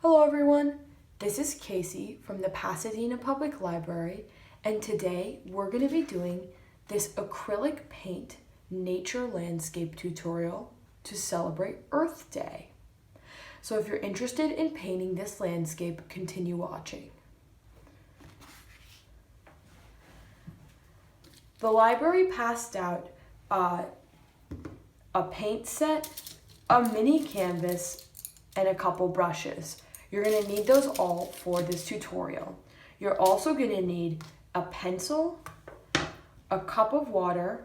Hello everyone, this is Kasey from the Pasadena Public Library, and today we're going to be doing this acrylic paint nature landscape tutorial to celebrate Earth Day. So if you're interested in painting this landscape, continue watching. The library passed out a paint set, a mini canvas, and a couple brushes. You're going to need those all for this tutorial. You're also going to need a pencil, a cup of water,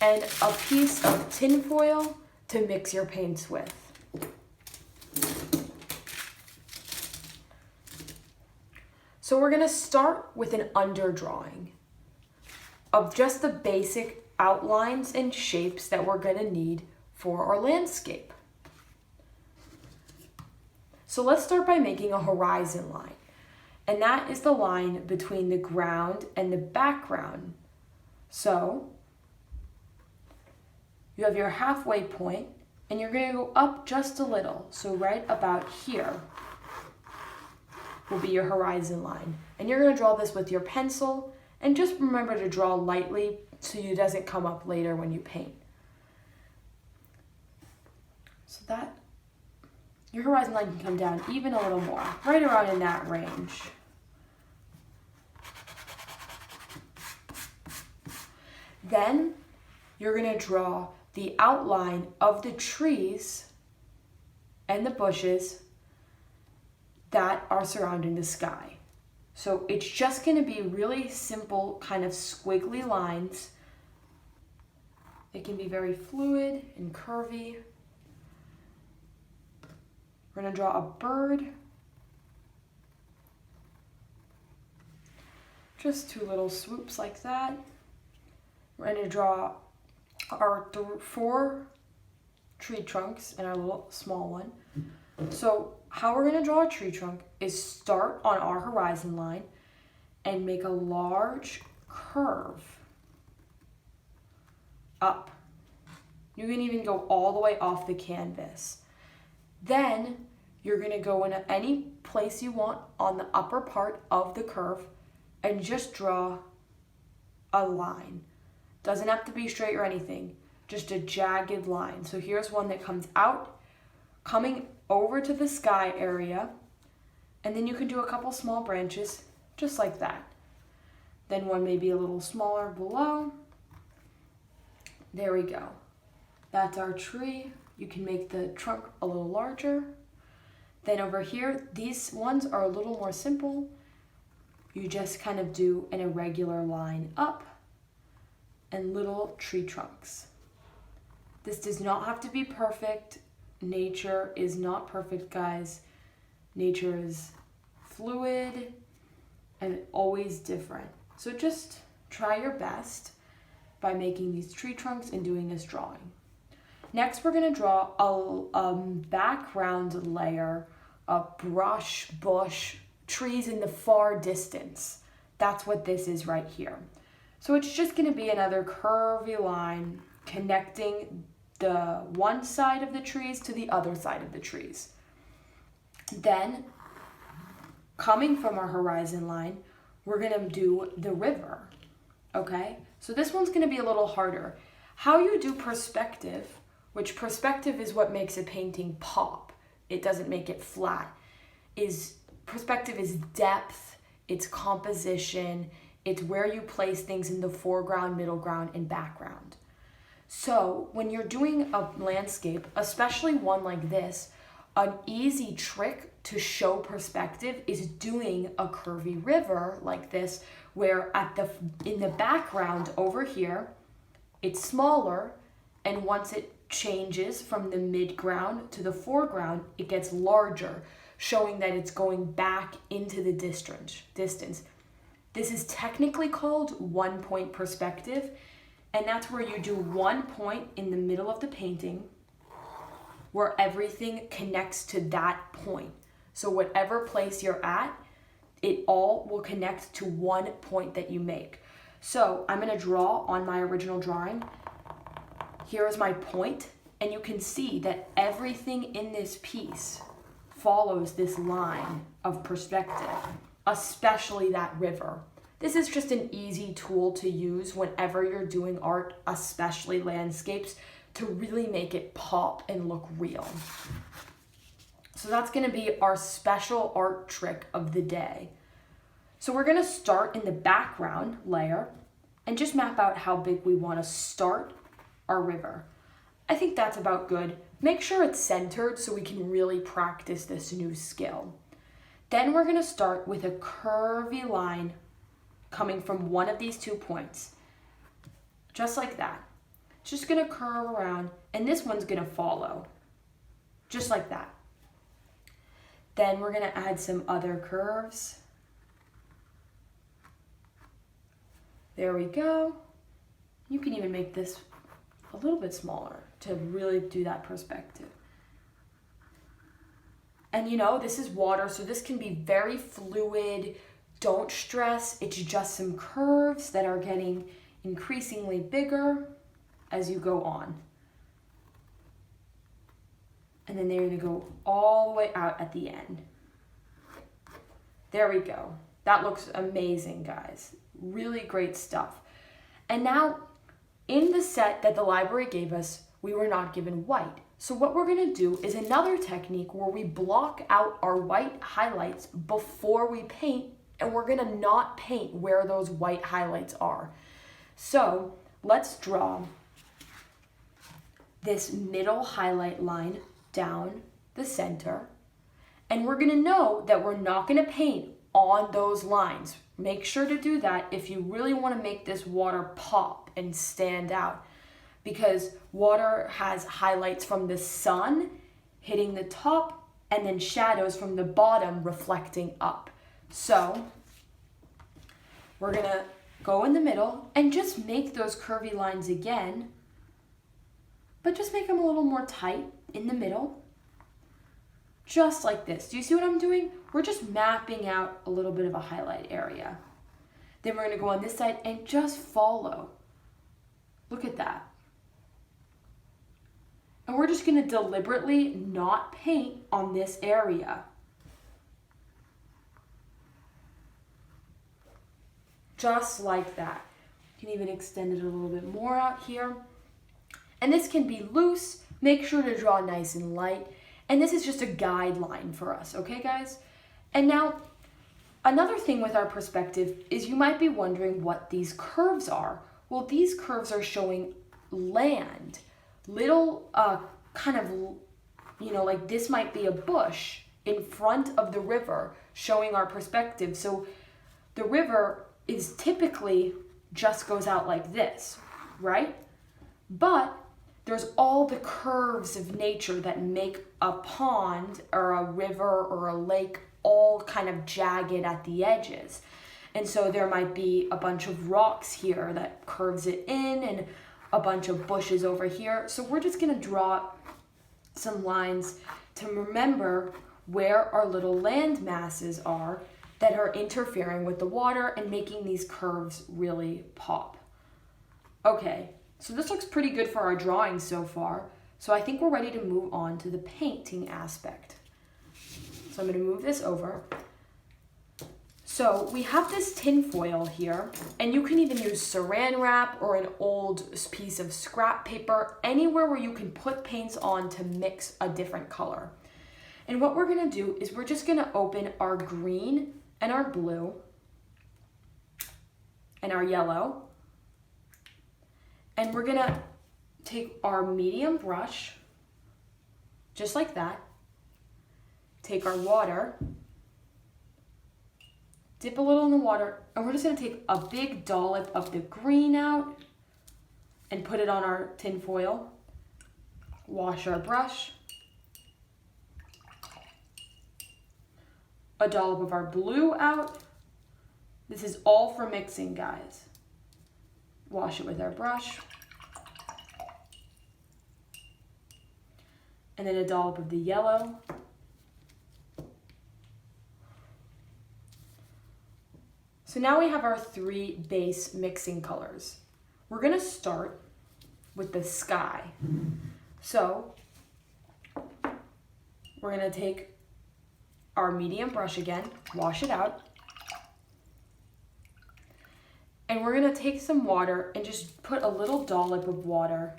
and a piece of tin foil to mix your paints with. So we're going to start with an underdrawing of just the basic outlines and shapes that we're going to need for our landscape. So let's start by making a horizon line, and that is the line between the ground and the background. So you have your halfway point, and you're going to go up just a little. So right about here will be your horizon line. And you're going to draw this with your pencil, and just remember to draw lightly so it doesn't come up later when you paint. So that your horizon line can come down even a little more, right around in that range. Then you're going to draw the outline of the trees and the bushes that are surrounding the sky. So it's just going to be really simple kind of squiggly lines. It can be very fluid and curvy. We're going to draw a bird. Just two little swoops like that. We're going to draw our 4 tree trunks and our little small one. So how we're going to draw a tree trunk is start on our horizon line and make a large curve up. You can even go all the way off the canvas. Then you're going to go in any place you want on the upper part of the curve and just draw a line. Doesn't have to be straight or anything, just a jagged line. So here's one that comes out, coming over to the sky area, and then you can do a couple small branches just like that. Then one may be a little smaller below. There we go. That's our tree. You can make the trunk a little larger. Then over here, these ones are a little more simple. You just kind of do an irregular line up and little tree trunks. This does not have to be perfect. Nature is not perfect, guys. Nature is fluid and always different. So just try your best by making these tree trunks and doing this drawing. Next, we're going to draw a background layer of brush, bush, trees in the far distance. That's what this is right here. So it's just going to be another curvy line connecting the one side of the trees to the other side of the trees. Then, coming from our horizon line, we're going to do the river. Okay? So this one's going to be a little harder. How you do perspective, which perspective is what makes a painting pop, it doesn't make it flat, perspective is depth, it's composition, it's where you place things in the foreground, middle ground, and background. So when you're doing a landscape, especially one like this, an easy trick to show perspective is doing a curvy river like this, where in the background over here, it's smaller, and once it changes from the mid-ground to the foreground, it gets larger, showing that it's going back into the distance. This is technically called one-point perspective, and that's where you do one point in the middle of the painting where everything connects to that point. So whatever place you're at, it all will connect to one point that you make. So I'm going to draw on my original drawing. Here is my point, And you can see that everything in this piece follows this line of perspective, especially that river. This is just an easy tool to use whenever you're doing art, especially landscapes, to really make it pop and look real. So that's going to be our special art trick of the day. So we're going to start in the background layer and just map out how big we want to start our river. I think that's about good. Make sure it's centered so we can really practice this new skill. Then we're going to start with a curvy line coming from one of these 2 points. Just like that. It's just going to curve around, and this one's going to follow. Just like that. Then we're going to add some other curves. There we go. You can even make this a little bit smaller to really do that perspective. And you know, this is water, so this can be very fluid. Don't stress. It's just some curves that are getting increasingly bigger as you go on. And then they're going to go all the way out at the end. There we go. That looks amazing, guys. Really great stuff. And now, in the set that the library gave us, we were not given white. So what we're going to do is another technique where we block out our white highlights before we paint, and we're going to not paint where those white highlights are. So let's draw this middle highlight line down the center, and we're going to know that we're not going to paint on those lines. Make sure to do that if you really want to make this water pop and stand out, because water has highlights from the sun hitting the top and then shadows from the bottom reflecting up. So we're going to go in the middle and just make those curvy lines again, but just make them a little more tight in the middle. Just like this. Do you see what I'm doing? We're just mapping out a little bit of a highlight area. Then we're going to go on this side and just follow. Look at that. And we're just going to deliberately not paint on this area. Just like that. You can even extend it a little bit more out here. And this can be loose. Make sure to draw nice and light. And this is just a guideline for us, okay, guys? And now, another thing with our perspective is you might be wondering what these curves are. Well, these curves are showing land. Little kind of, you know, like this might be a bush in front of the river showing our perspective. So the river is typically just goes out like this, right? But there's all the curves of nature that make a pond or a river or a lake all kind of jagged at the edges. And so there might be a bunch of rocks here that curves it in and a bunch of bushes over here. So we're just going to draw some lines to remember where our little land masses are that are interfering with the water and making these curves really pop. Okay, so this looks pretty good for our drawing so far. So I think we're ready to move on to the painting aspect. So I'm going to move this over. So we have this tin foil here, and you can even use saran wrap or an old piece of scrap paper, anywhere where you can put paints on to mix a different color. And what we're going to do is we're just going to open our green and our blue and our yellow. And we're going to take our medium brush, just like that, take our water, dip a little in the water, and we're just going to take a big dollop of the green out and put it on our tin foil. Wash our brush. A dollop of our blue out. This is all for mixing, guys. Wash it with our brush. And then a dollop of the yellow. So now we have our 3 base mixing colors. We're going to start with the sky. So we're going to take our medium brush again, wash it out, and we're going to take some water and just put a little dollop of water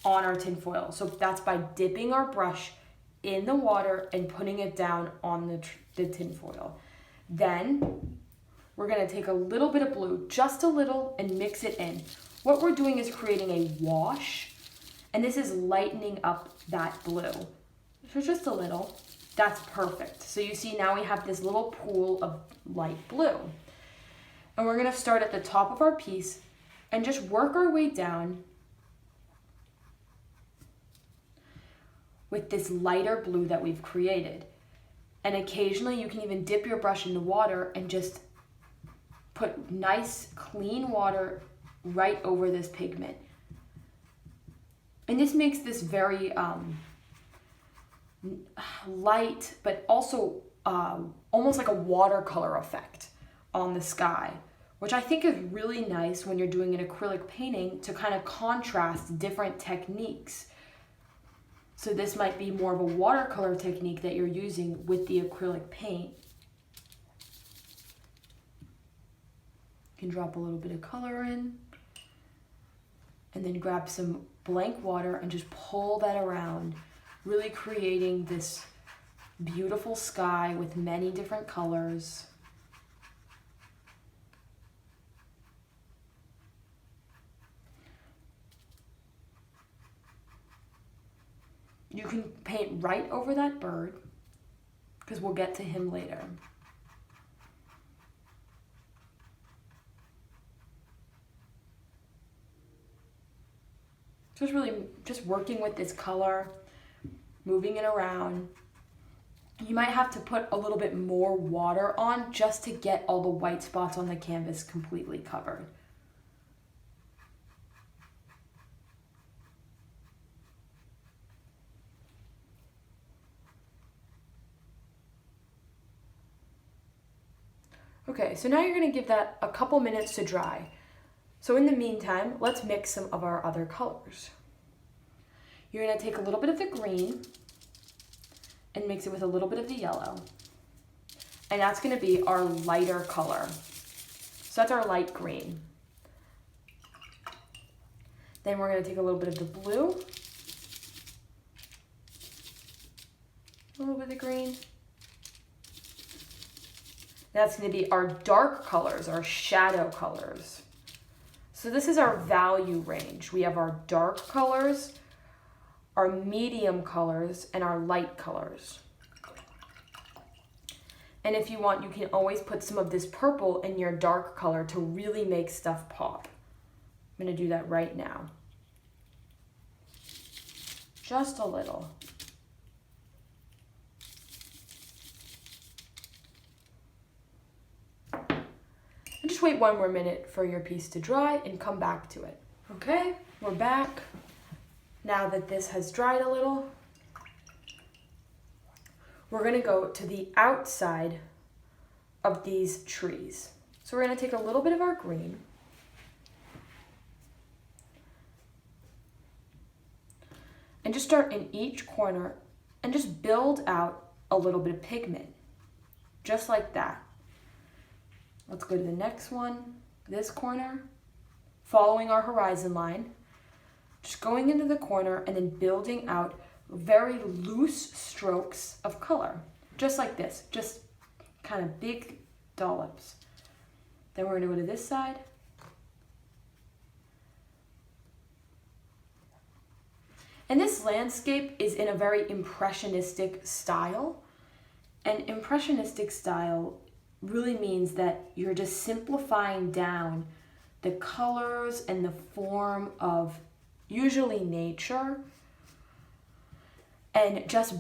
on our tin foil. So that's by dipping our brush in the water and putting it down on the tin foil. Then we're going to take a little bit of blue, just a little, and mix it in. What we're doing is creating a wash, and this is lightening up that blue. So just a little. That's perfect. So you see now we have this little pool of light blue. And we're going to start at the top of our piece and just work our way down with this lighter blue that we've created. And occasionally you can even dip your brush in the water and just put nice clean water right over this pigment. And this makes this very light, but also almost like a watercolor effect on the sky, which I think is really nice when you're doing an acrylic painting to kind of contrast different techniques. So this might be more of a watercolor technique that you're using with the acrylic paint. You can drop a little bit of color in and then grab some blank water and just pull that around, really creating this beautiful sky with many different colors. You can paint right over that bird because we'll get to him later. So it's really just working with this color, moving it around. You might have to put a little bit more water on just to get all the white spots on the canvas completely covered. Okay, so now you're going to give that a couple minutes to dry. So in the meantime, let's mix some of our other colors. You're going to take a little bit of the green and mix it with a little bit of the yellow. And that's going to be our lighter color. So that's our light green. Then we're going to take a little bit of the blue, a little bit of the green. That's going to be our dark colors, our shadow colors. So this is our value range. We have our dark colors, our medium colors, and our light colors. And if you want, you can always put some of this purple in your dark color to really make stuff pop. I'm going to do that right now. Just a little. And just wait one more minute for your piece to dry and come back to it. Okay, we're back. Now that this has dried a little, we're going to go to the outside of these trees. So we're going to take a little bit of our green and just start in each corner and just build out a little bit of pigment, just like that. Let's go to the next one, this corner, following our horizon line, just going into the corner and then building out very loose strokes of color, just like this, just kind of big dollops. Then we're going to go to this side. And this landscape is in a very impressionistic style. And impressionistic style really means that you're just simplifying down the colors and the form of usually nature and just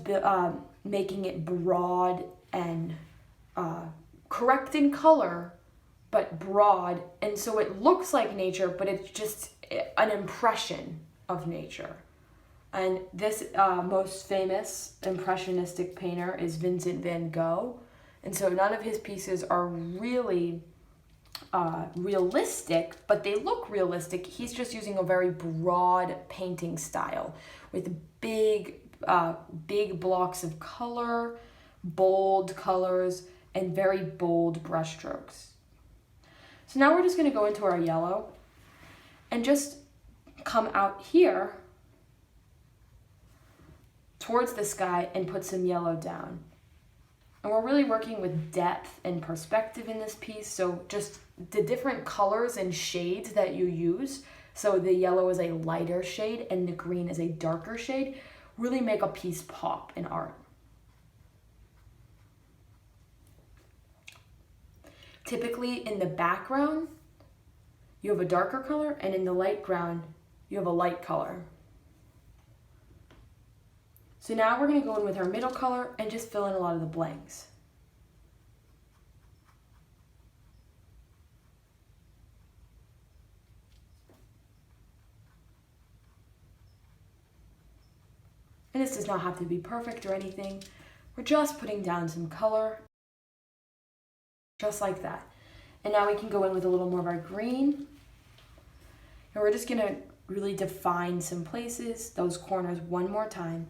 making it broad and correct in color, but broad. And so it looks like nature, but it's just an impression of nature. And this most famous impressionistic painter is Vincent van Gogh. And so none of his pieces are really realistic, but they look realistic. He's just using a very broad painting style with big blocks of color, bold colors, and very bold brush strokes. So now we're just going to go into our yellow and just come out here towards the sky and put some yellow down. And we're really working with depth and perspective in this piece, so just the different colors and shades that you use, so the yellow is a lighter shade and the green is a darker shade, really make a piece pop in art. Typically in the background, you have a darker color, and in the light ground, you have a light color. So now we're going to go in with our middle color and just fill in a lot of the blanks. And this does not have to be perfect or anything. We're just putting down some color, just like that. And now we can go in with a little more of our green. And we're just going to really define some places, those corners one more time.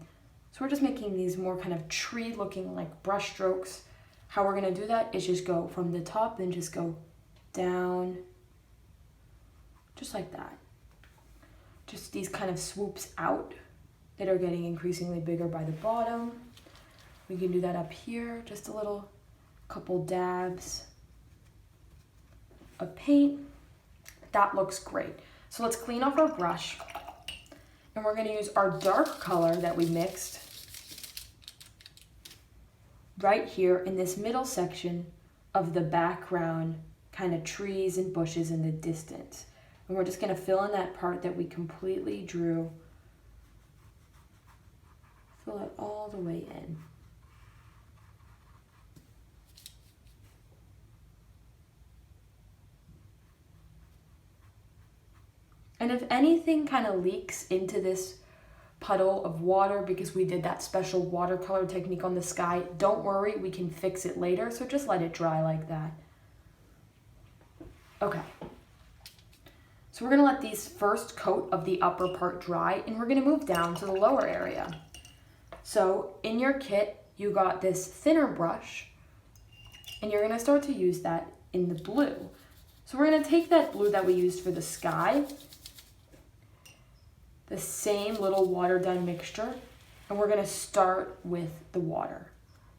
So we're just making these more kind of tree looking like brush strokes. How we're going to do that is just go from the top and just go down, just like that. Just these kind of swoops out that are getting increasingly bigger by the bottom. We can do that up here, just a little, couple dabs of paint. That looks great. So let's clean off our brush, and we're going to use our dark color that we mixed right here in this middle section of the background, kind of trees and bushes in the distance. And we're just going to fill in that part that we completely drew. Fill it all the way in. And if anything kind of leaks into this puddle of water because we did that special watercolor technique on the sky, don't worry, we can fix it later, so just let it dry like that. Okay. So we're gonna let these first coat of the upper part dry, and we're gonna move down to the lower area. So in your kit, you got this thinner brush, and you're gonna start to use that in the blue. So we're gonna take that blue that we used for the sky, the same little watered down mixture, and we're gonna start with the water.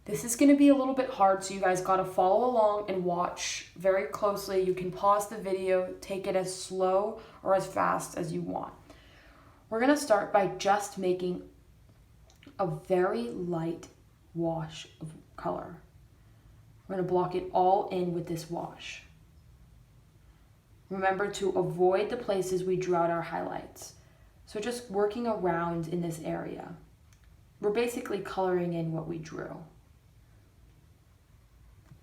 This is gonna be a little bit hard, so you guys gotta follow along and watch very closely. You can pause the video, take it as slow or as fast as you want. We're gonna start by just making a very light wash of color. We're gonna block it all in with this wash. Remember to avoid the places we drew out our highlights. So just working around in this area. We're basically coloring in what we drew.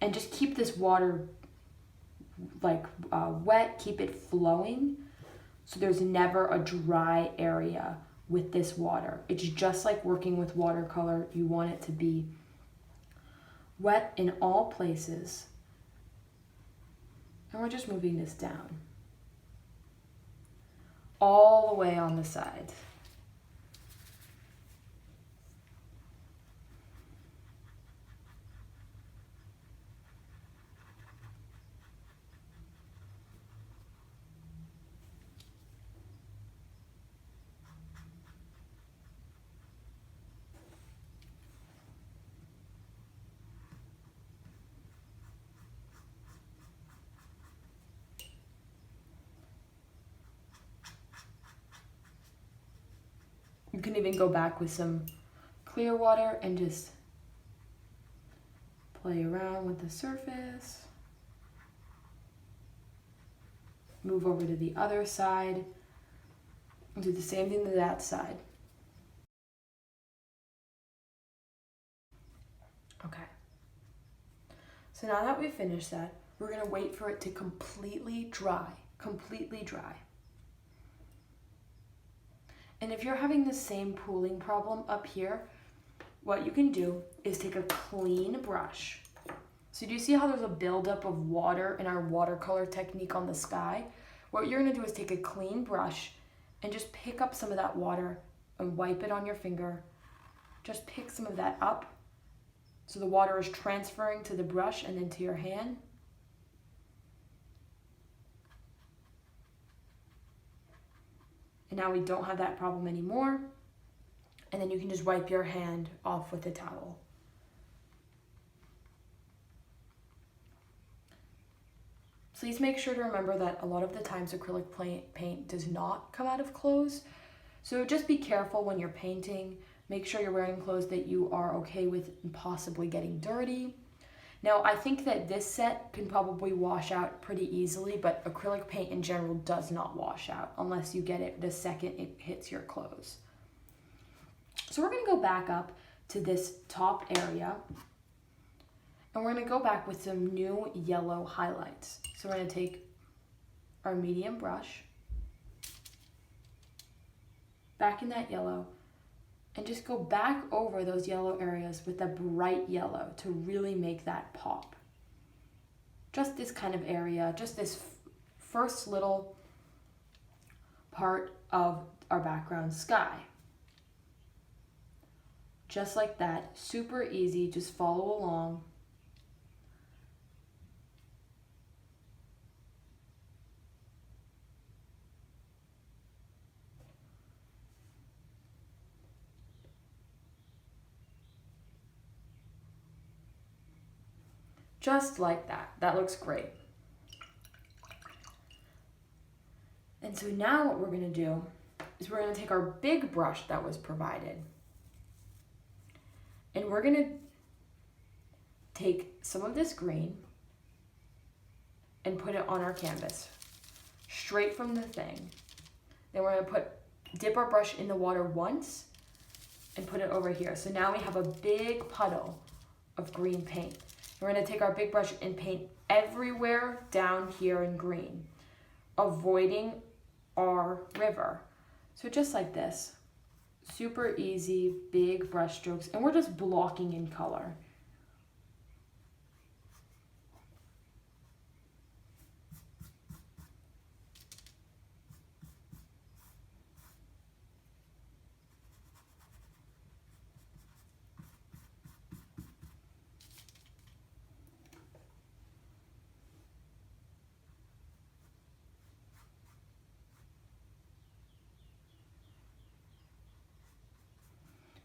And just keep this water like wet, keep it flowing, so there's never a dry area with this water. It's just like working with watercolor. You want it to be wet in all places. And we're just moving this down. All the way on the side. You can even go back with some clear water and just play around with the surface. Move over to the other side and do the same thing to that side. Okay. So now that we've finished that, we're gonna wait for it to completely dry. And if you're having the same pooling problem up here, what you can do is take a clean brush. So do you see how there's a buildup of water in our watercolor technique on the sky? What you're gonna do is take a clean brush and just pick up some of that water and wipe it on your finger. Just pick some of that up so the water is transferring to the brush and then to your hand. And now we don't have that problem anymore. And then you can just wipe your hand off with a towel. Please make sure to remember that a lot of the times acrylic paint does not come out of clothes. So just be careful when you're painting. Make sure you're wearing clothes that you are okay with possibly getting dirty. Now, I think that this set can probably wash out pretty easily, but acrylic paint in general does not wash out unless you get it the second it hits your clothes. So we're gonna go back up to this top area and we're gonna go back with some new yellow highlights. So we're gonna take our medium brush, back in that yellow, and just go back over those yellow areas with a bright yellow to really make that pop. Just this kind of area, just this first little part of our background sky. Just like that, super easy, just follow along. Just like that. That looks great. And so now what we're going to do is we're going to take our big brush that was provided and we're going to take some of this green and put it on our canvas straight from the thing. Then we're going to dip our brush in the water once and put it over here. So now we have a big puddle of green paint. We're going to take our big brush and paint everywhere down here in green, avoiding our river. So just like this, super easy, big brush strokes, and we're just blocking in color.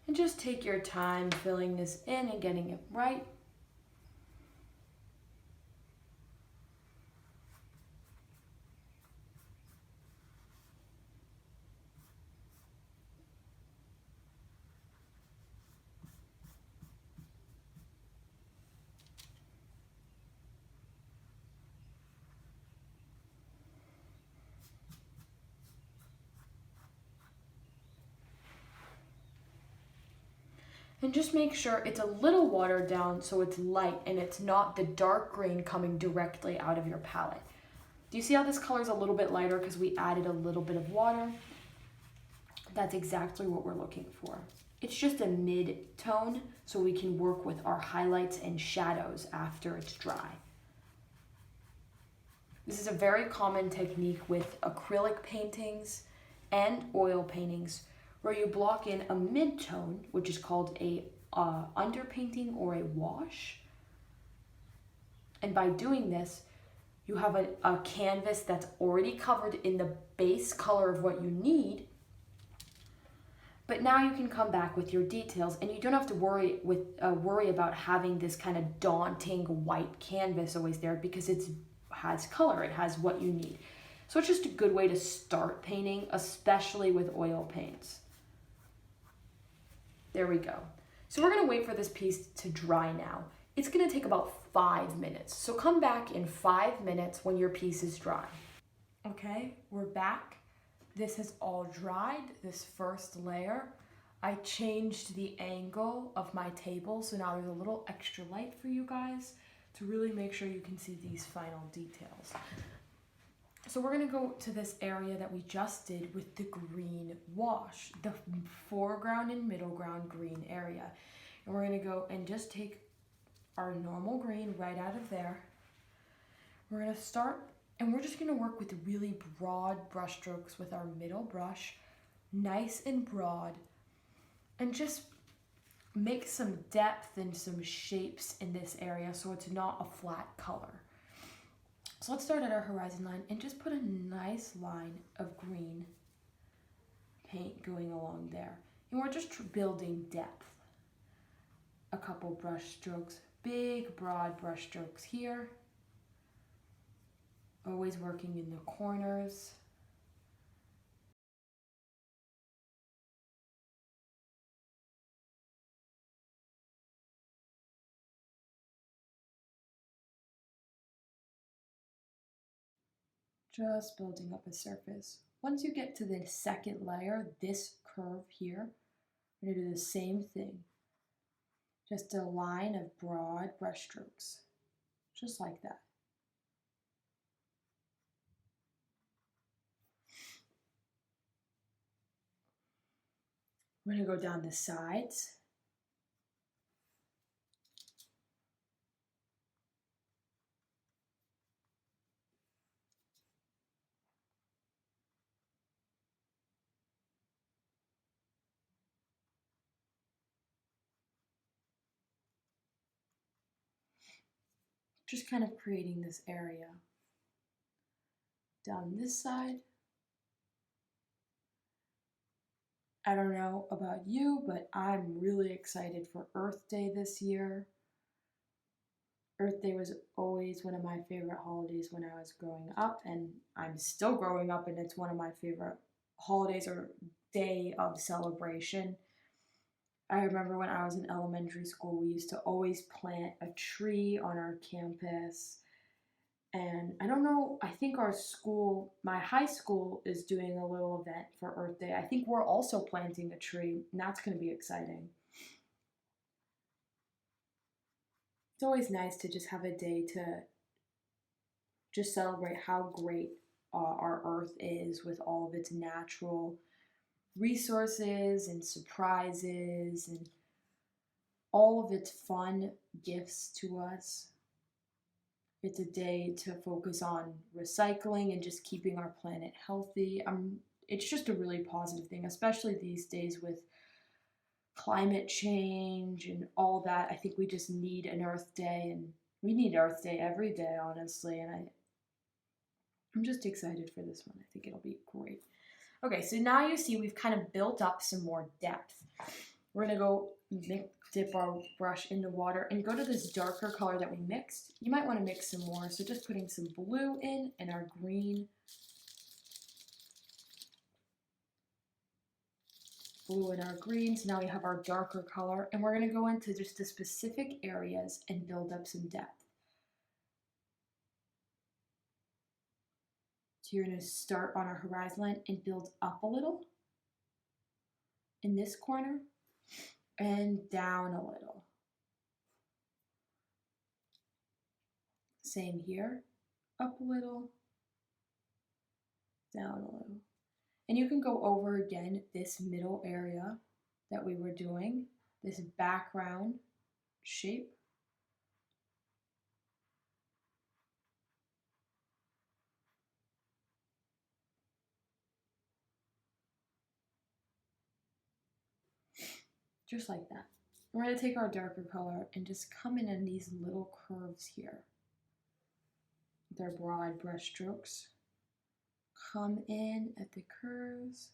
And just take your time filling this in and getting it right. And just make sure it's a little watered down so it's light and it's not the dark green coming directly out of your palette. Do you see how this color is a little bit lighter because we added a little bit of water? That's exactly what we're looking for. It's just a mid-tone so we can work with our highlights and shadows after it's dry. This is a very common technique with acrylic paintings and oil paintings where you block in a mid-tone, which is called a underpainting or a wash. And by doing this, you have a canvas that's already covered in the base color of what you need, but now you can come back with your details and you don't have to worry about having this kind of daunting white canvas always there because it has color, it has what you need. So it's just a good way to start painting, especially with oil paints. There we go. So we're gonna wait for this piece to dry now. It's gonna take about 5 minutes. So come back in 5 minutes when your piece is dry. Okay, we're back. This has all dried, this first layer. I changed the angle of my table, so now there's a little extra light for you guys to really make sure you can see these final details. So we're gonna go to this area that we just did with the green wash, the foreground and middle ground green area. And we're gonna go and just take our normal green right out of there. We're gonna start, and we're just gonna work with really broad brush strokes with our middle brush, nice and broad, and just make some depth and some shapes in this area so it's not a flat color. So let's start at our horizon line and just put a nice line of green paint going along there. And we're just building depth. A couple brush strokes, big broad brush strokes here. Always working in the corners. Just building up a surface. Once you get to the second layer, this curve here, we're gonna do the same thing. Just a line of broad brush strokes, just like that. We're gonna go down the sides. Just kind of creating this area. Down this side. I don't know about you, but I'm really excited for Earth Day this year. Earth Day was always one of my favorite holidays when I was growing up, and I'm still growing up, and it's one of my favorite holidays or day of celebration. I remember when I was in elementary school, we used to always plant a tree on our campus. And I don't know, I think our school, my high school, is doing a little event for Earth Day. I think we're also planting a tree, and that's going to be exciting. It's always nice to just have a day to just celebrate how great our Earth is with all of its natural resources and surprises and all of its fun gifts to us. It's a day to focus on recycling and just keeping our planet healthy. It's just a really positive thing, especially these days with climate change and all that. I think we just need an Earth Day, and we need Earth Day every day, honestly. And I'm just excited for this one. I think it'll be great. Okay, so now you see we've kind of built up some more depth. We're gonna go dip our brush in the water and go to this darker color that we mixed. You might want to mix some more, so just putting some blue in and our green. Blue and our green, so now we have our darker color, and we're gonna go into just the specific areas and build up some depth. So you're gonna start on our horizon line and build up a little in this corner and down a little. Same here, up a little, down a little. And you can go over again this middle area that we were doing, this background shape. Just like that. We're going to take our darker color and just come in these little curves here. They're broad brush strokes. Come in at the curves.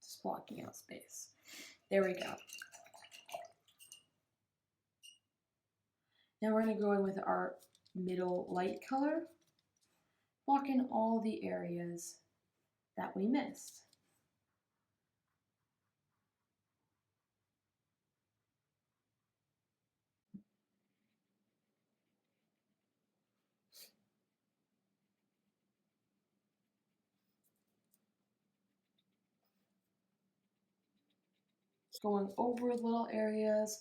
Just blocking out space. There we go. Now we're going to go in with our middle light color, block in all the areas that we missed. Going over little areas.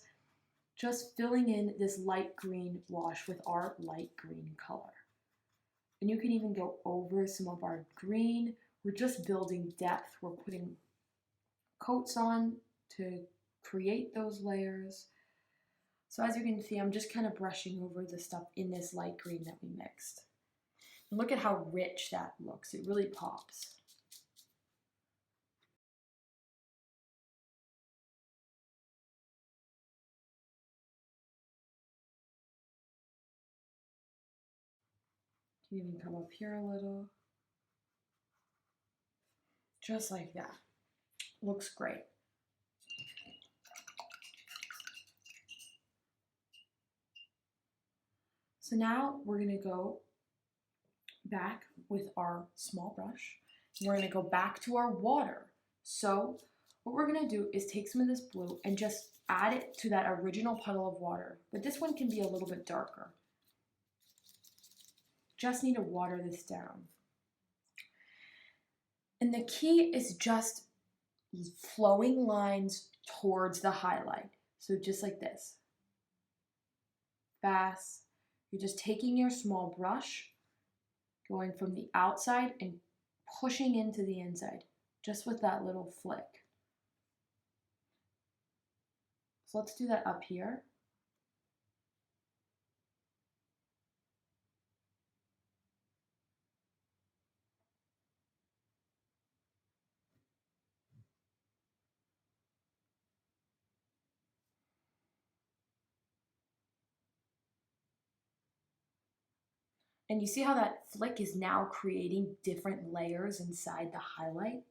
just filling in this light green wash with our light green color. And you can even go over some of our green. We're just building depth. We're putting coats on to create those layers. So as you can see, I'm just kind of brushing over the stuff in this light green that we mixed. And look at how rich that looks. It really pops. You can even come up here a little. Just like that. Looks great. So now we're going to go back with our small brush. We're going to go back to our water. So what we're going to do is take some of this blue and just add it to that original puddle of water. But this one can be a little bit darker. Just need to water this down. And the key is just flowing lines towards the highlight. So just like this. Fast. You're just taking your small brush, going from the outside and pushing into the inside, just with that little flick. So let's do that up here. And you see how that flick is now creating different layers inside the highlight?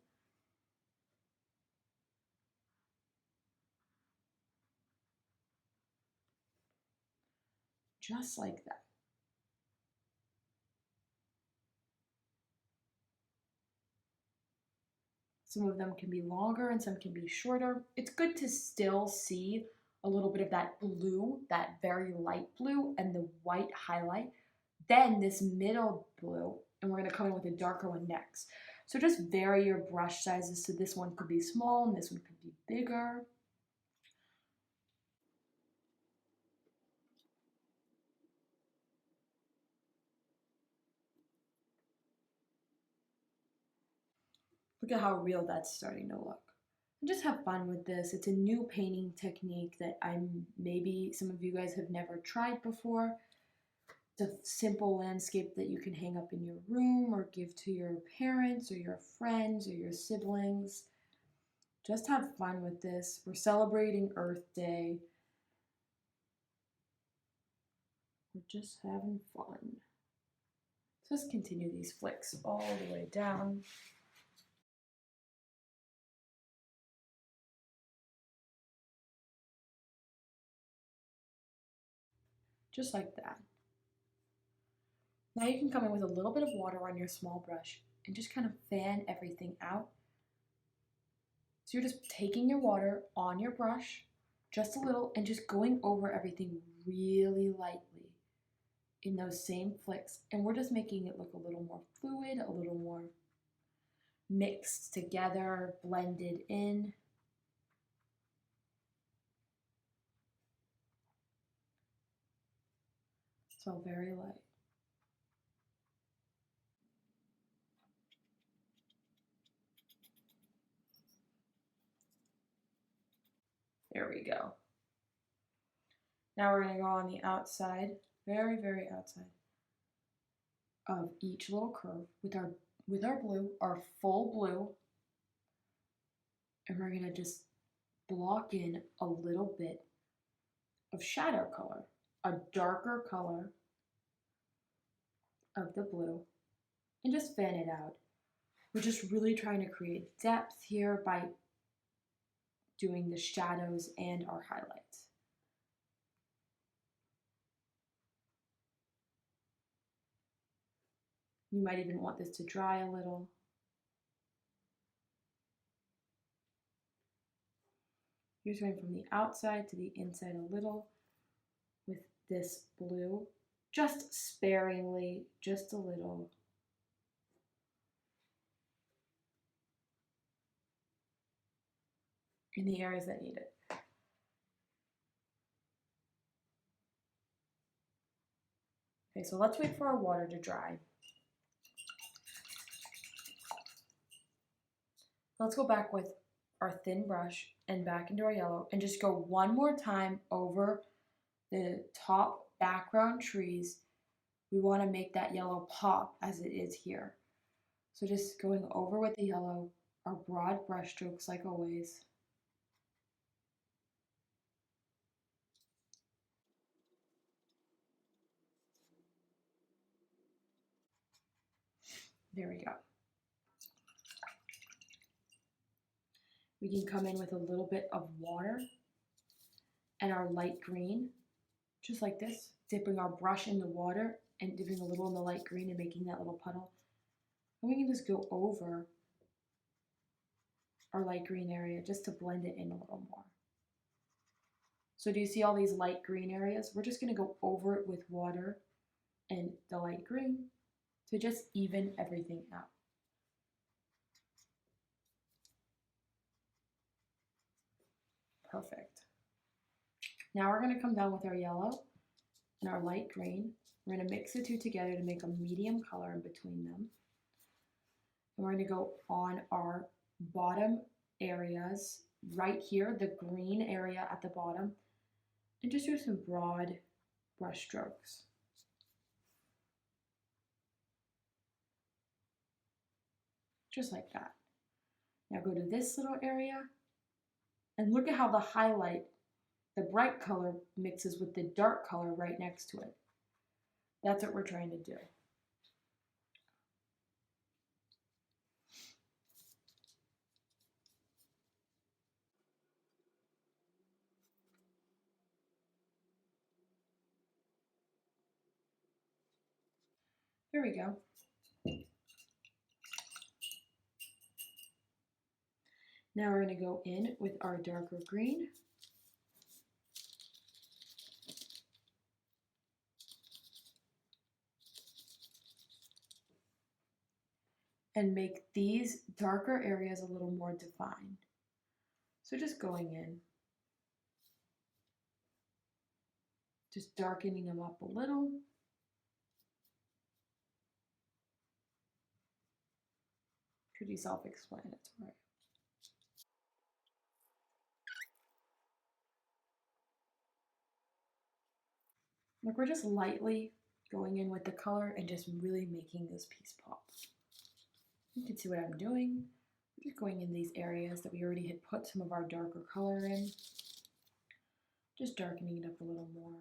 Just like that. Some of them can be longer and some can be shorter. It's good to still see a little bit of that blue, that very light blue, and the white highlight. Then this middle blue, and we're going to come in with a darker one next. So just vary your brush sizes. So this one could be small and this one could be bigger. Look at how real that's starting to look. And just have fun with this. It's a new painting technique that maybe some of you guys have never tried before. It's a simple landscape that you can hang up in your room or give to your parents or your friends or your siblings. Just have fun with this. We're celebrating Earth Day. We're just having fun. So let's continue these flicks all the way down. Just like that. Now you can come in with a little bit of water on your small brush and just kind of fan everything out. So you're just taking your water on your brush, just a little, and just going over everything really lightly in those same flicks. And we're just making it look a little more fluid, a little more mixed together, blended in. So very light. There we go. Now we're going to go on the outside, very, very outside of each little curve with our blue, our full blue. And we're going to just block in a little bit of shadow color, a darker color of the blue, and just fan it out. We're just really trying to create depth here by doing the shadows and our highlights. You might even want this to dry a little. You're going from the outside to the inside a little with this blue, just sparingly, just a little. In the areas that need it. Okay, so let's wait for our water to dry. Let's go back with our thin brush and back into our yellow and just go one more time over the top background trees. We want to make that yellow pop as it is here. So just going over with the yellow, our broad brush strokes like always. There we go. We can come in with a little bit of water and our light green, just like this, dipping our brush in the water and dipping a little in the light green and making that little puddle. And we can just go over our light green area just to blend it in a little more. So do you see all these light green areas? We're just gonna go over it with water and the light green to just even everything out. Perfect. Now we're gonna come down with our yellow and our light green. We're gonna mix the two together to make a medium color in between them. And we're gonna go on our bottom areas right here, the green area at the bottom, and just do some broad brush strokes. Just like that. Now go to this little area and look at how the highlight, the bright color mixes with the dark color right next to it. That's what we're trying to do. There we go. Now we're going to go in with our darker green. And make these darker areas a little more defined. So just going in, just darkening them up a little. Pretty self-explanatory. Look, we're just lightly going in with the color and just really making this piece pop. You can see what I'm doing. I'm just going in these areas that we already had put some of our darker color in. Just darkening it up a little more.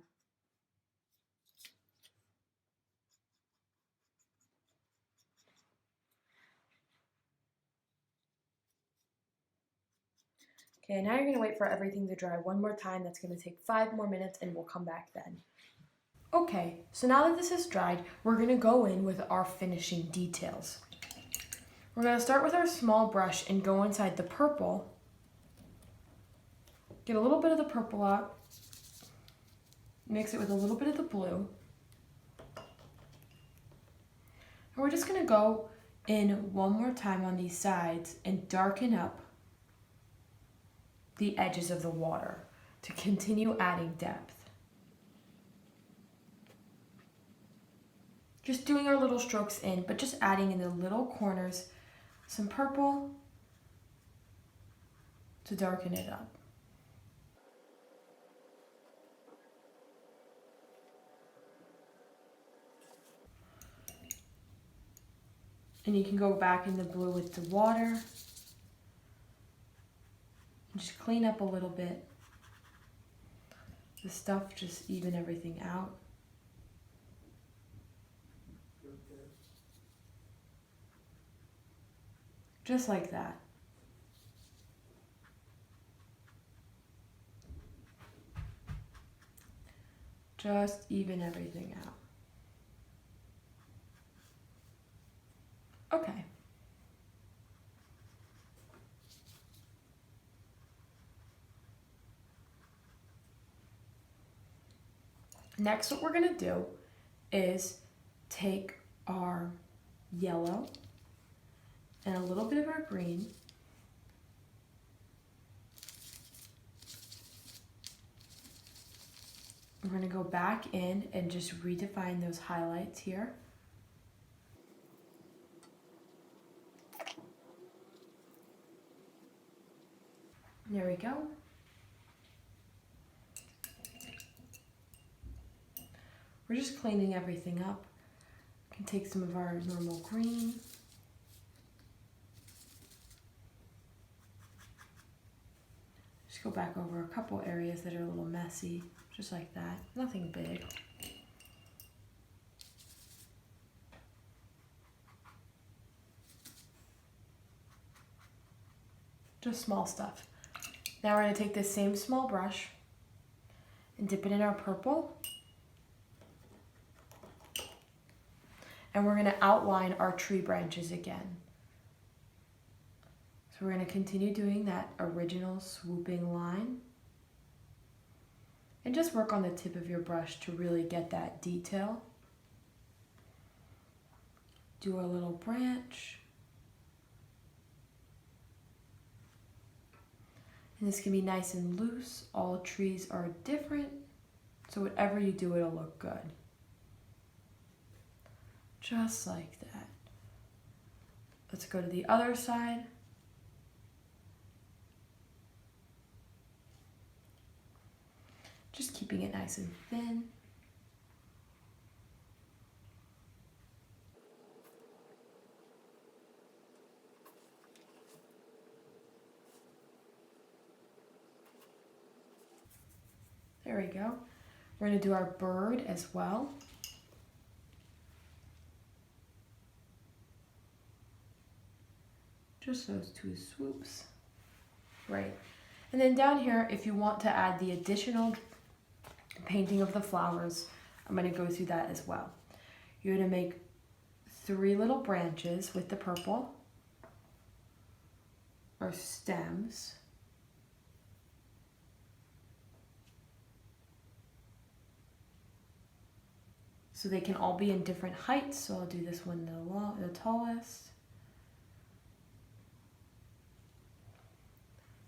Okay, now you're going to wait for everything to dry one more time. That's going to take 5 more minutes and we'll come back then. Okay, so now that this is dried, we're going to go in with our finishing details. We're going to start with our small brush and go inside the purple. Get a little bit of the purple out. Mix it with a little bit of the blue. And we're just going to go in one more time on these sides and darken up the edges of the water to continue adding depth. Just doing our little strokes in, but just adding in the little corners some purple to darken it up. And you can go back in the blue with the water. And just clean up a little bit. The stuff, just even everything out. Just like that. Just even everything out. Okay. Next, what we're going to do is take our yellow and a little bit of our green, I'm going to go back in and just redefine those highlights here. There we go. We're just cleaning everything up. We can take some of our normal green. Just go back over a couple areas that are a little messy, just like that. Nothing big. Just small stuff. Now we're going to take this same small brush and dip it in our purple. And we're going to outline our tree branches again. So we're going to continue doing that original swooping line. And just work on the tip of your brush to really get that detail. Do a little branch. And this can be nice and loose. All trees are different, so whatever you do, it'll look good. Just like that. Let's go to the other side. Just keeping it nice and thin. There we go. We're going to do our bird as well. Just those two swoops. Right. And then down here, if you want to add the additional painting of the flowers, I'm going to go through that as well. You're going to make 3 little branches with the purple, or stems. So they can all be in different heights. So I'll do this one the tallest.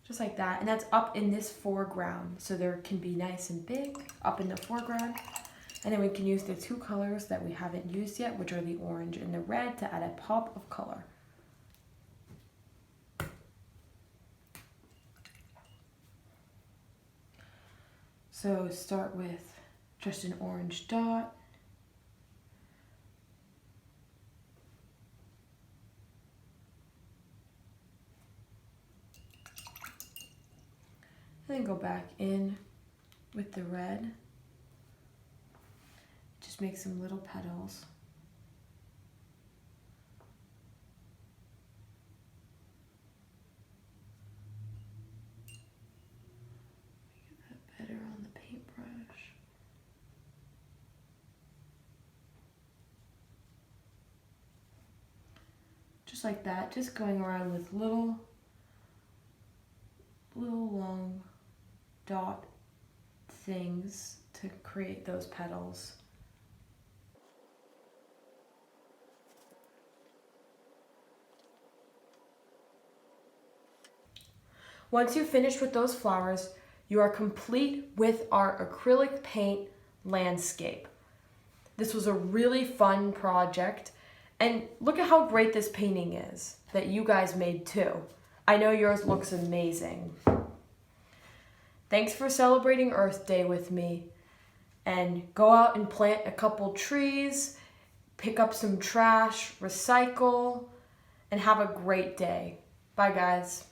Just like that. And that's up in this foreground. So there can be nice and big up in the foreground. And then we can use the 2 colors that we haven't used yet, which are the orange and the red, to add a pop of color. So start with just an orange dot. And then go back in with the red. Just make some little petals. Get that better on the paintbrush. Just like that, just going around with little long dot things to create those petals. Once you've finished with those flowers, you are complete with our acrylic paint landscape. This was a really fun project, and look at how great this painting is that you guys made too. I know yours looks amazing. Thanks for celebrating Earth Day with me. And go out and plant a couple trees, pick up some trash, recycle, and have a great day. Bye, guys.